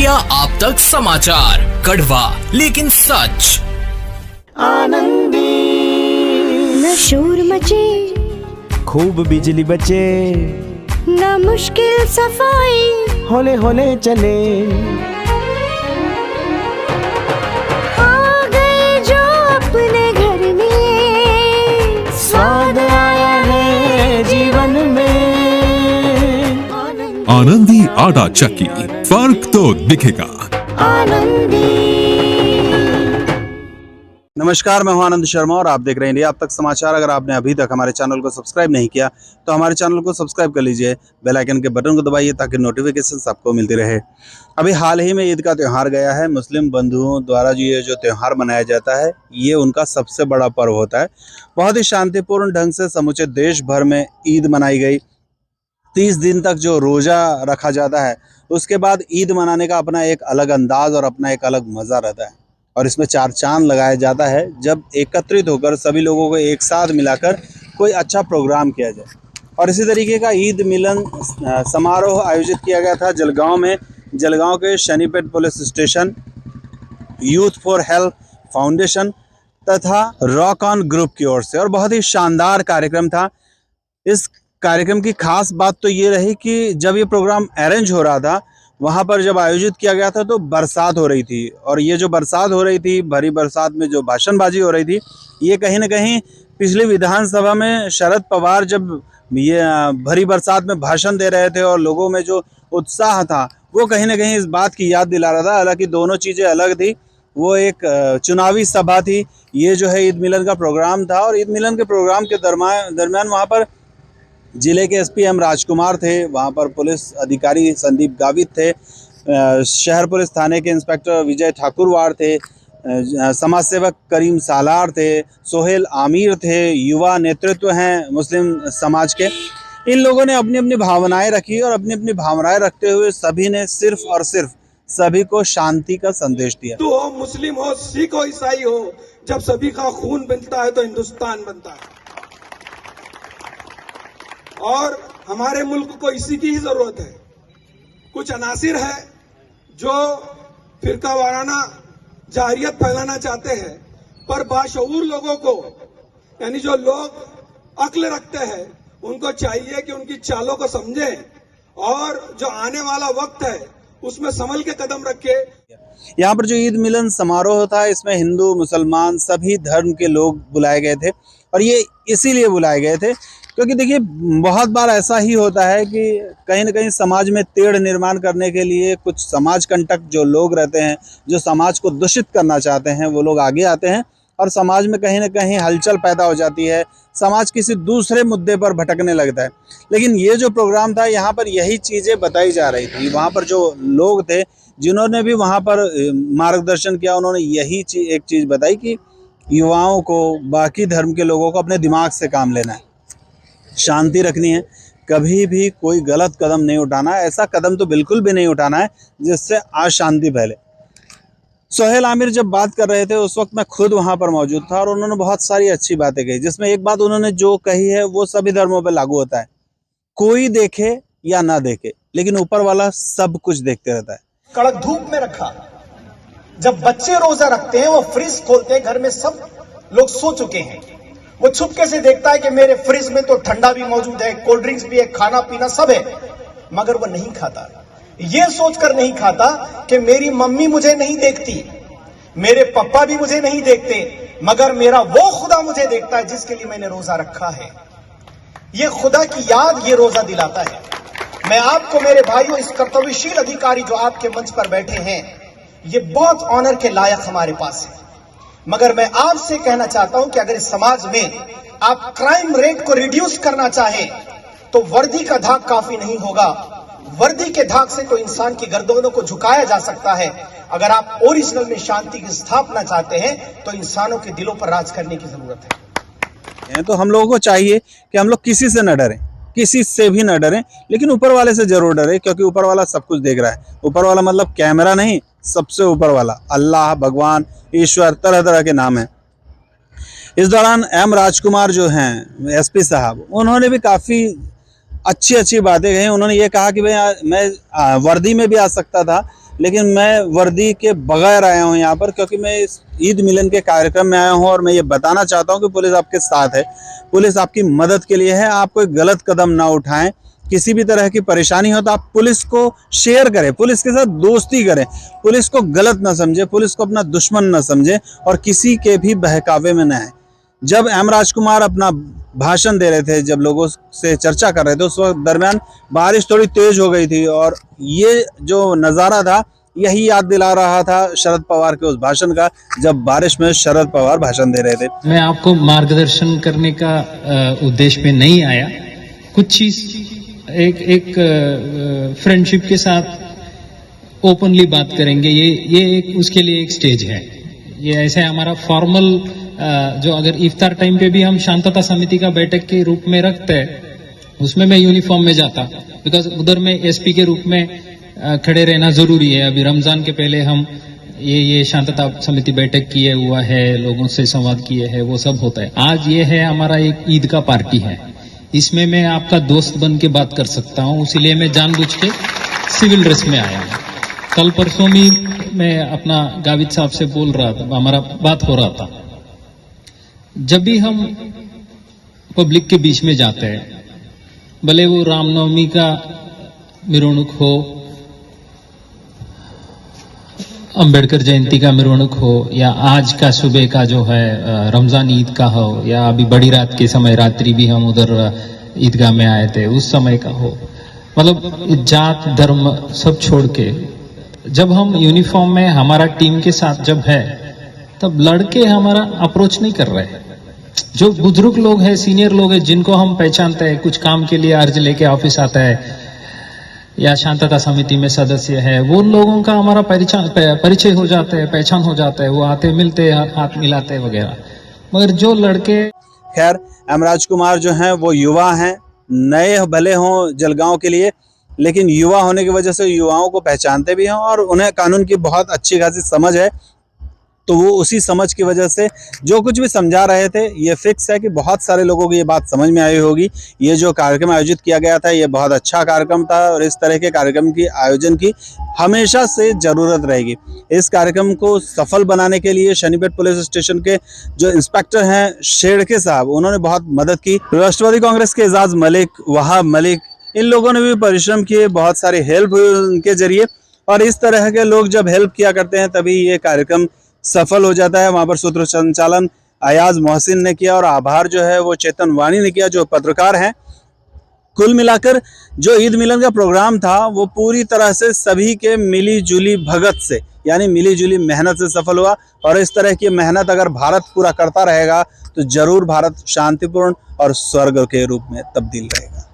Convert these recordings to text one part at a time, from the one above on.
India आप तक समाचार, कड़वा लेकिन सच। आनंदी न शोर मचे, खूब बिजली बचे, न मुश्किल सफाई, होले होले चले। आ गए जो अपने घर में, स्वाद आया है जीवन में। आनंदी आटा चक्की, फर्क तो दिखेगा। आनंदी। नमस्कार, मैं हूं आनंद शर्मा और आप देख रहे हैं इंडिया अब तक समाचार। अगर आपने अभी तक हमारे चैनल को सब्सक्राइब नहीं किया तो हमारे चैनल को सब्सक्राइब कर लीजिए, बेल आइकन के बटन को दबाइए ताकि नोटिफिकेशंस आपको मिलती रहे। अभी हाल ही में ईद का त्यौहार गया है। मुस्लिम बंधुओं द्वारा ये जो त्यौहार मनाया जाता है, ये उनका सबसे बड़ा पर्व होता है। बहुत ही शांतिपूर्ण ढंग से समूचे देश भर में ईद मनाई गई। 30 दिन तक जो रोज़ा रखा जाता है, उसके बाद ईद मनाने का अपना एक अलग अंदाज और अपना एक अलग मज़ा रहता है। और इसमें चार चांद लगाया जाता है जब एकत्रित होकर सभी लोगों को एक साथ मिलाकर कोई अच्छा प्रोग्राम किया जाए। और इसी तरीके का ईद मिलन समारोह आयोजित किया गया था जलगांव में। जलगांव के Shanipeth police station, youth for health foundation तथा रॉक ऑन ग्रुप की ओर से, और बहुत ही शानदार कार्यक्रम था। इस कार्यक्रम की खास बात तो ये रही कि जब ये प्रोग्राम अरेंज हो रहा था, वहाँ पर जब आयोजित किया गया था तो बरसात हो रही थी। और ये जो बरसात हो रही थी, भरी बरसात में जो भाषणबाजी हो रही थी, ये कहीं ना कहीं पिछली विधानसभा में शरद पवार जब ये भरी बरसात में भाषण दे रहे थे और लोगों में जो उत्साह था, वो कहीं ना कहीं इस बात की याद दिला रहा था। हालांकि दोनों चीज़ें अलग थी। वो एक चुनावी सभा थी, ये जो है ईद मिलन का प्रोग्राम था। और ईद मिलन के प्रोग्राम के दरमियान वहाँ पर जिले के एसपी एम राजकुमार थे, वहाँ पर पुलिस अधिकारी संदीप गावित थे, शहर पुलिस थाने के इंस्पेक्टर विजय ठाकुरवाड़ थे, समाज सेवक करीम सालार थे, सोहेल आमिर थे, युवा नेतृत्व हैं मुस्लिम समाज के। इन लोगों ने अपनी अपनी भावनाएं रखी और अपनी अपनी भावनाएं रखते हुए सभी ने सिर्फ और सिर्फ सभी को शांति का संदेश दिया। हिंदू हो, मुस्लिम हो, सिख हो, ईसाई हो, जब सभी का खून बनता है तो हिंदुस्तान बनता है। और हमारे मुल्क को इसी की ही जरूरत है। कुछ अनासिर है जो फिरका वाराना जाहिरियत फैलाना चाहते हैं, पर बाशऊर लोगों को, यानी जो लोग अक्ल रखते हैं, उनको चाहिए कि उनकी चालों को समझें और जो आने वाला वक्त है उसमें संभल के कदम रखे। यहाँ पर जो ईद मिलन समारोह था, इसमें हिंदू मुसलमान सभी धर्म के लोग बुलाए गए थे। और ये इसीलिए बुलाए गए थे क्योंकि देखिए, बहुत बार ऐसा ही होता है कि कहीं ना कहीं समाज में तेढ़ निर्माण करने के लिए कुछ समाज कंटक जो लोग रहते हैं, जो समाज को दूषित करना चाहते हैं, वो लोग आगे आते हैं और समाज में कहीं ना कहीं हलचल पैदा हो जाती है। समाज किसी दूसरे मुद्दे पर भटकने लगता है। लेकिन ये जो प्रोग्राम था, यहाँ पर यही चीज़ें बताई जा रही थी। वहाँ पर जो लोग थे जिन्होंने भी वहाँ पर मार्गदर्शन किया, उन्होंने यही एक चीज़ बताई कि युवाओं को, बाकी धर्म के लोगों को अपने दिमाग से काम लेना है, शांति रखनी है, कभी भी कोई गलत कदम नहीं उठाना है। ऐसा कदम तो बिल्कुल भी नहीं उठाना है जिससे अशांति फैले। सोहेल आमिर जब बात कर रहे थे, उस वक्त मैं खुद वहाँ पर मौजूद था और उन्होंने बहुत सारी अच्छी बातें कही, जिसमें एक बात उन्होंने जो कही है वो सभी धर्मों पर लागू होता है। कोई देखे या ना देखे, लेकिन ऊपर वाला सब कुछ देखते रहता है। कड़क धूप में रखा, जब बच्चे रोजा रखते हैं वो फ्रिज खोलते हैं, घर में सब लोग सो चुके हैं, वो छुपके से देखता है कि मेरे फ्रिज में तो ठंडा भी मौजूद है, कोल्ड ड्रिंक्स भी है, खाना पीना सब है, मगर वो नहीं खाता। ये सोचकर नहीं खाता कि मेरी मम्मी मुझे नहीं देखती, मेरे पापा भी मुझे नहीं देखते, मगर मेरा वो खुदा मुझे देखता है जिसके लिए मैंने रोजा रखा है। ये खुदा की याद ये रोजा दिलाता है। मैं आपको मेरे भाइयों, इस कर्तव्यशील अधिकारी जो आपके मंच पर बैठे हैं, ये बहुत ऑनर के लायक हमारे पास है। मगर मैं आपसे कहना चाहता हूं कि अगर इस समाज में आप क्राइम रेट को रिड्यूस करना चाहें तो वर्दी का धाक काफी नहीं होगा। वर्दी के धाक से तो इंसान की गर्दनों को झुकाया जा सकता है। अगर आप ओरिजिनल में शांति की स्थापना चाहते हैं तो इंसानों के दिलों पर राज करने की जरूरत है। तो हम लोगों को चाहिए कि हम लोग किसी से न डरें, किसी से भी न डरें, लेकिन ऊपर वाले से जरूर डरें, क्योंकि ऊपर वाला सब कुछ देख रहा है। ऊपर वाला मतलब कैमरा नहीं, सबसे ऊपर वाला अल्लाह, भगवान, ईश्वर, तरह तरह के नाम हैं। इस दौरान एम राजकुमार जो हैं एसपी साहब, उन्होंने भी काफ़ी अच्छी अच्छी बातें कही। उन्होंने ये कहा कि भाई मैं वर्दी में भी आ सकता था, लेकिन मैं वर्दी के बगैर आया हूँ यहाँ पर, क्योंकि मैं इस ईद मिलन के कार्यक्रम में आया हूँ और मैं ये बताना चाहता हूँ कि पुलिस आपके साथ है, पुलिस आपकी मदद के लिए है। आप कोई गलत कदम ना उठाएं, किसी भी तरह की परेशानी हो तो आप पुलिस को शेयर करें, पुलिस के साथ दोस्ती करें, पुलिस को गलत ना समझे, पुलिस को अपना दुश्मन ना समझे और किसी के भी बहकावे में ना आए। जब एम राजकुमार अपना भाषण दे रहे थे, जब लोगों से चर्चा कर रहे थे, उस वक्त दरमियान बारिश थोड़ी तेज हो गई थी और ये जो नज़ारा था यही याद दिला रहा था शरद पवार के उस भाषण का, जब बारिश में शरद पवार भाषण दे रहे थे। मैं आपको मार्गदर्शन करने का उद्देश्य में नहीं आया, कुछ चीज एक फ्रेंडशिप के साथ ओपनली बात करेंगे। ये एक उसके लिए एक स्टेज है। ये ऐसे हमारा फॉर्मल जो अगर इफ्तार टाइम पे भी हम शांतता समिति का बैठक के रूप में रखते हैं, उसमें मैं यूनिफॉर्म में जाता, बिकॉज उधर में एसपी के रूप में खड़े रहना जरूरी है। अभी रमजान के पहले हम ये शांतता समिति बैठक किए हुआ है, लोगों से संवाद किए हैं, वो सब होता है। आज ये है हमारा एक ईद का पार्टी है, इसमें मैं आपका दोस्त बन के बात कर सकता हूँ, इसीलिए मैं जानबूझ के सिविल ड्रेस में आया हूँ। कल परसों भी मैं अपना गाविद साहब से बोल रहा था, हमारा बात हो रहा था, जब भी हम पब्लिक के बीच में जाते हैं, भले वो रामनवमी का मिरोनुक हो, अंबेडकर जयंती का मिरोनुक हो, या आज का सुबह का जो है रमजान ईद का हो, या अभी बड़ी रात के समय रात्रि भी हम उधर ईदगाह में आए थे उस समय का हो, मतलब जात धर्म सब छोड़ के जब हम यूनिफॉर्म में हमारा टीम के साथ जब है, तब लड़के हमारा अप्रोच नहीं कर रहे। जो बुजुर्ग लोग हैं, सीनियर लोग हैं, जिनको हम पहचानते हैं, कुछ काम के लिए अर्ज लेके ऑफिस आता है या शांतता समिति में सदस्य है, वो लोगों का हमारा परिचय हो जाता है, पहचान हो जाता है, वो आते मिलते हाथ मिलाते वगैरह। मगर जो लड़के, खैर एम राजकुमार जो हैं वो युवा हैं, नए भले हों जलगांव के लिए, लेकिन युवा होने की वजह से युवाओं को पहचानते भी हैं और उन्हें कानून की बहुत अच्छी खासी समझ है। तो वो उसी समझ की वजह से जो कुछ भी समझा रहे थे, ये फिक्स है कि बहुत सारे लोगों को ये बात समझ में आई होगी। ये जो कार्यक्रम आयोजित किया गया था, ये बहुत अच्छा कार्यक्रम था और इस तरह के कार्यक्रम की आयोजन की हमेशा से ज़रूरत रहेगी। इस कार्यक्रम को सफल बनाने के लिए शनिपेट पुलिस स्टेशन के जो इंस्पेक्टर हैं शेड़के साहब, उन्होंने बहुत मदद की। राष्ट्रवादी कांग्रेस के एजाज मलिक, वहाब मलिक, इन लोगों ने भी परिश्रम किए, बहुत सारी हेल्प हुई उनके जरिए। और इस तरह के लोग जब हेल्प किया करते हैं तभी ये कार्यक्रम सफल हो जाता है। वहाँ पर सूत्र संचालन अयाज मोहसिन ने किया और आभार जो है वो चेतन वाणी ने किया, जो पत्रकार हैं। कुल मिलाकर जो ईद मिलन का प्रोग्राम था वो पूरी तरह से सभी के मिली जुली भगत से, यानी मिली जुली मेहनत से सफल हुआ। और इस तरह की मेहनत अगर भारत पूरा करता रहेगा तो जरूर भारत शांतिपूर्ण और स्वर्ग के रूप में तब्दील रहेगा।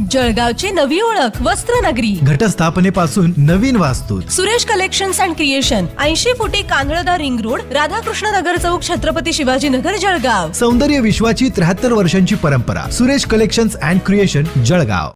जळगावची नवी ओळख वस्त्रनगरी, घटस्थापनेपासून नवीन वास्तू, सुरेश कलेक्शन्स अँड क्रिएशन, 80 फुटी कांदळदा रिंग रोड, राधाकृष्ण नगर चौक, छत्रपती शिवाजी नगर, जळगाव। सौंदर्य विश्वाची 73 वर्षांची परंपरा, Suresh collections and creation, Jalgaon.